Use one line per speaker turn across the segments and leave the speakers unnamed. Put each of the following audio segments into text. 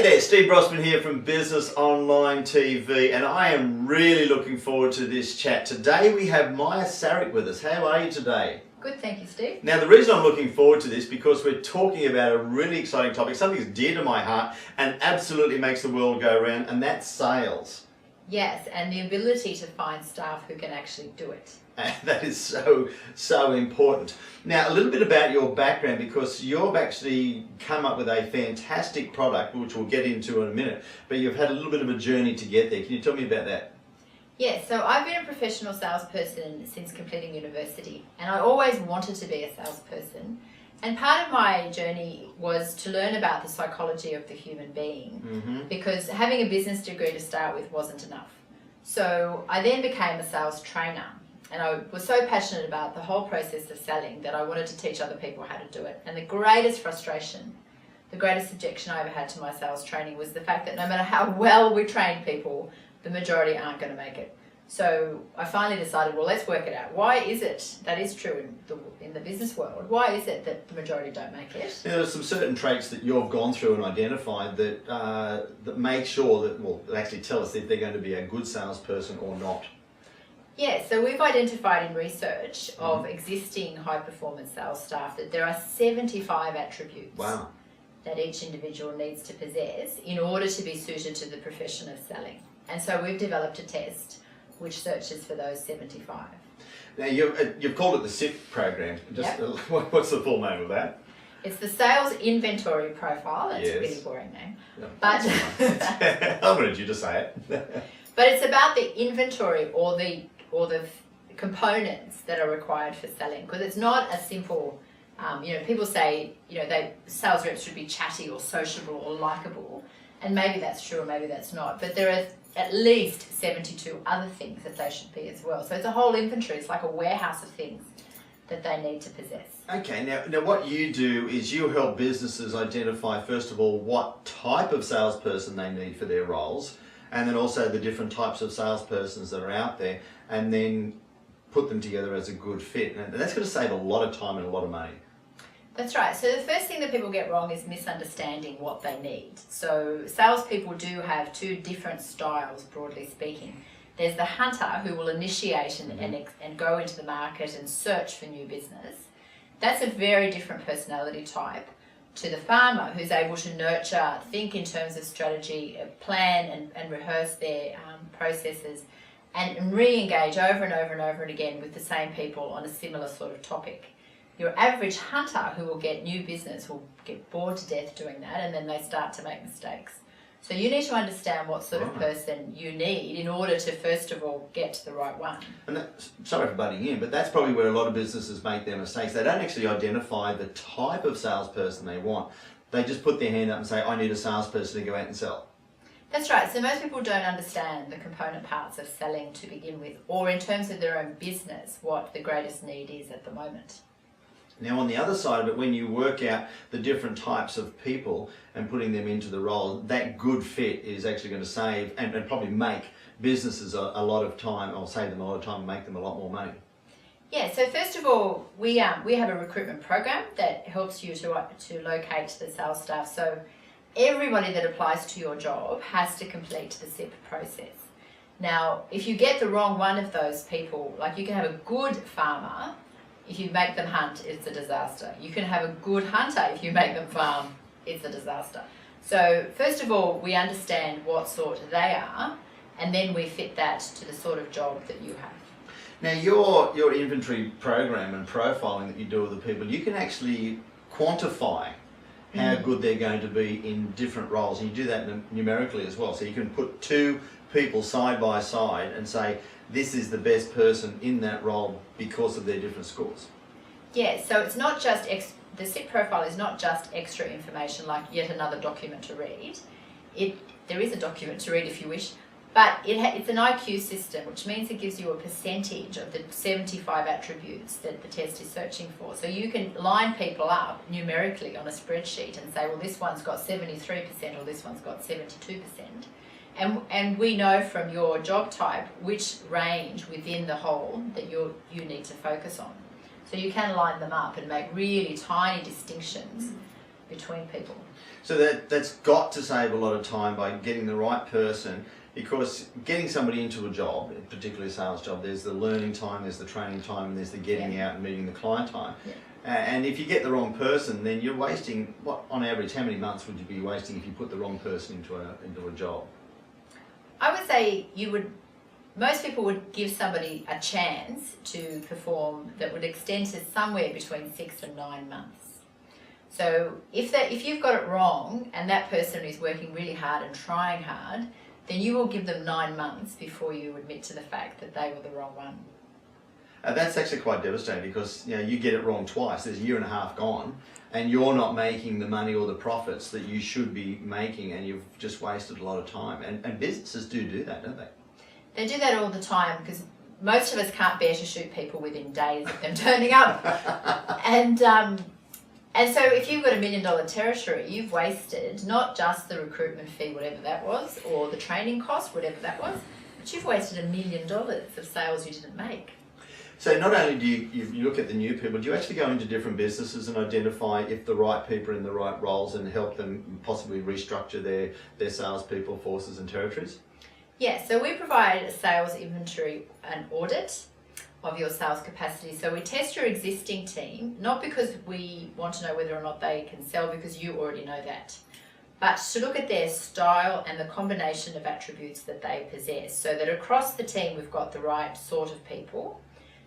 there, Steve Brossman here from Business Online TV, and I am really looking forward to this chat. Today we have Maya Saric with us. How are you today?
Good, thank you, Steve.
Now the reason I'm looking forward to this because we're talking about a really exciting topic, something that's dear to my heart and absolutely makes the world go round, and that's sales.
Yes, and the ability to find staff who can actually do it.
And that is so important. Now, a little bit about your background, because you've actually come up with a fantastic product, which we'll get into in a minute, but you've had a little bit of a journey to get there. Can you tell me about that?
Yes, so I've been a professional salesperson since completing university, and I always wanted to be a salesperson. And part of my journey was to learn about the psychology of the human being, because having a business degree to start with wasn't enough. So I then became a sales trainer. And I was so passionate about the whole process of selling that I wanted to teach other people how to do it. And the greatest frustration, the greatest objection I ever had to my sales training was the fact that no matter how well we train people, the majority aren't going to make it. So I finally decided, well, let's work it out. Why is it, that is true in the business world, why is it that the majority don't make it?
Now, there's some certain traits that you've gone through and identified that, that make sure that, well, actually tell us if they're going to be a good salesperson or not.
Yeah, so we've identified in research of existing high-performance sales staff that there are 75 attributes that each individual needs to possess in order to be suited to the profession of selling. And so we've developed a test which searches for those 75.
Now, you've called it the SIP program. Just what's the full name of that?
It's the Sales Inventory Profile. That's a really boring name.
No,
but
I wanted you to say it.
But it's about the inventory or the components that are required for selling, because it's not a simple, people say, sales reps should be chatty or sociable or likable, and maybe that's true or maybe that's not, but there are at least 72 other things that they should be as well. So it's a whole inventory. It's like a warehouse of things that they need to possess. Okay,
now what you do is you help businesses identify, first of all, what type of salesperson they need for their roles, and then also the different types of salespersons that are out there, and then put them together as a good fit. And that's going to save a lot of time and a lot of money.
That's right. So the first thing that people get wrong is misunderstanding what they need. So salespeople do have two different styles, broadly speaking. There's the hunter who will initiate and go into the market and search for new business. That's a very different personality type to the farmer who's able to nurture, think in terms of strategy, plan and rehearse their processes and re-engage over and over and over and again with the same people on a similar sort of topic. Your average hunter who will get new business will get bored to death doing that, and then they start to make mistakes. So you need to understand what sort of person you need in order to, first of all, get to the right one.
And sorry for butting in, but that's probably where a lot of businesses make their mistakes. They don't actually identify the type of salesperson they want. They just put their hand up and say, I need a salesperson to go out and sell.
That's right. So most people don't understand the component parts of selling to begin with, or in terms of their own business, what the greatest need is at the moment.
Now, on the other side of it, when you work out the different types of people and putting them into the role, that good fit is actually going to save and probably make businesses a lot of time, or save them a lot of time and make them a lot more money.
Yeah, so first of all, we have a recruitment program that helps you to locate the sales staff. So everybody that applies to your job has to complete the SIP process. Now, if you get the wrong one of those people, like you can have a good farmer, if you make them hunt, it's a disaster. You can have a good hunter if you make them farm, it's a disaster. So first of all, we understand what sort they are, and then we fit that to the sort of job that you have.
Now, your inventory program and profiling that you do with the people, you can actually quantify how good they're going to be in different roles, and you do that numerically as well. So you can put two people side by side and say, this is the best person in that role because of their different scores.
Yeah, so it's not just, the SIP profile is not just extra information like yet another document to read. There is a document to read if you wish, but it's an IQ system, which means it gives you a percentage of the 75 attributes that the test is searching for. So you can line people up numerically on a spreadsheet and say, well, this one's got 73% or this one's got 72%. And we know from your job type which range within the whole that you need to focus on. So you can line them up and make really tiny distinctions between people.
So that's got to save a lot of time by getting the right person, because getting somebody into a job, particularly a sales job, there's the learning time, there's the training time, and there's the getting out and meeting the client time.
Yeah.
And if you get the wrong person, then you're wasting, what on average, how many months would you be wasting if you put the wrong person into a job?
I would say most people would give somebody a chance to perform that would extend to somewhere between 6 and 9 months. So if you've got it wrong and that person is working really hard and trying hard, then you will give them 9 months before you admit to the fact that they were the wrong one.
That's actually quite devastating, because you get it wrong twice. There's a year and a half gone, and you're not making the money or the profits that you should be making, and you've just wasted a lot of time. And businesses do that, don't they?
They do that all the time, because most of us can't bear to shoot people within days of them turning up. And so if you've got $1 million territory, you've wasted not just the recruitment fee, whatever that was, or the training cost, whatever that was, but you've wasted $1 million of sales you didn't make.
So not only do you look at the new people, do you actually go into different businesses and identify if the right people are in the right roles and help them possibly restructure their salespeople, forces and territories?
Yeah, so we provide a sales inventory and audit of your sales capacity. So we test your existing team, not because we want to know whether or not they can sell, because you already know that, but to look at their style and the combination of attributes that they possess, so that across the team we've got the right sort of people.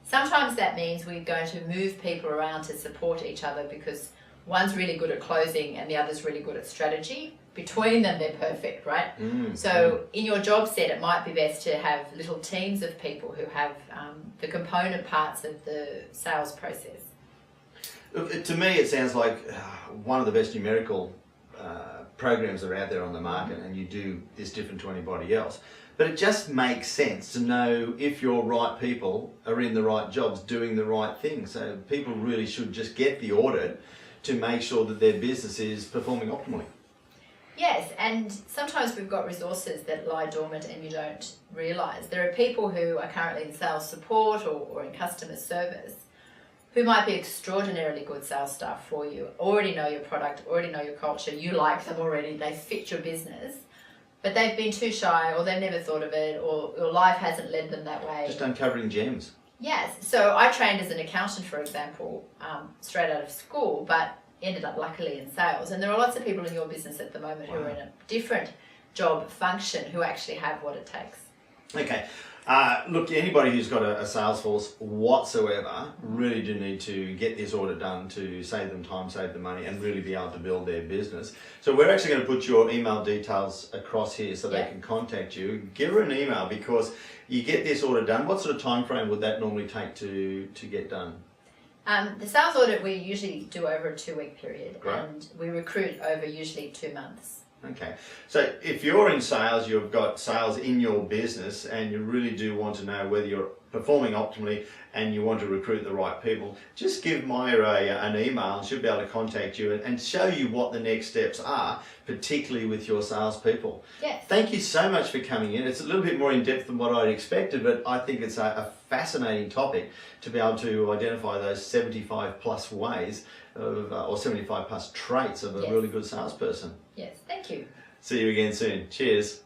Sometimes that means we're going to move people around to support each other, because one's really good at closing and the other's really good at strategy. Between them, they're perfect, right? So in your job set, it might be best to have little teams of people who have the component parts of the sales process.
Look, to me, it sounds like one of the best numerical programs that are out there on the market, and you do this different to anybody else. But it just makes sense to know if your right people are in the right jobs, doing the right thing. So people really should just get the audit to make sure that their business is performing optimally.
Yes, and sometimes we've got resources that lie dormant and you don't realise. There are people who are currently in sales support or in customer service who might be extraordinarily good sales staff for you, already know your product, already know your culture, you like them already, they fit your business, but they've been too shy, or they've never thought of it, or your life hasn't led them that way.
Just uncovering gems.
Yes, so I trained as an accountant, for example, straight out of school, but ended up luckily in sales. And there are lots of people in your business at the moment who are in a different job function who actually have what it takes.
Okay. Look, anybody who's got a sales force whatsoever really do need to get this audit done to save them time, save them money, and really be able to build their business. So we're actually going to put your email details across here so they can contact you. Give her an email, because you get this audit done. What sort of time frame would that normally take to get done?
The sales audit we usually do over a 2-week period,
Great.
And we recruit over usually 2 months.
Okay, so if you're in sales, you've got sales in your business, and you really do want to know whether you're performing optimally and you want to recruit the right people, just give Maya an email and she'll be able to contact you and show you what the next steps are, particularly with your salespeople.
Yes.
Thank you so much for coming in. It's a little bit more in depth than what I'd expected, but I think it's a fascinating topic to be able to identify those 75 plus ways of, or 75 plus traits of a really good salesperson.
Yes, thank you.
See you again soon. Cheers.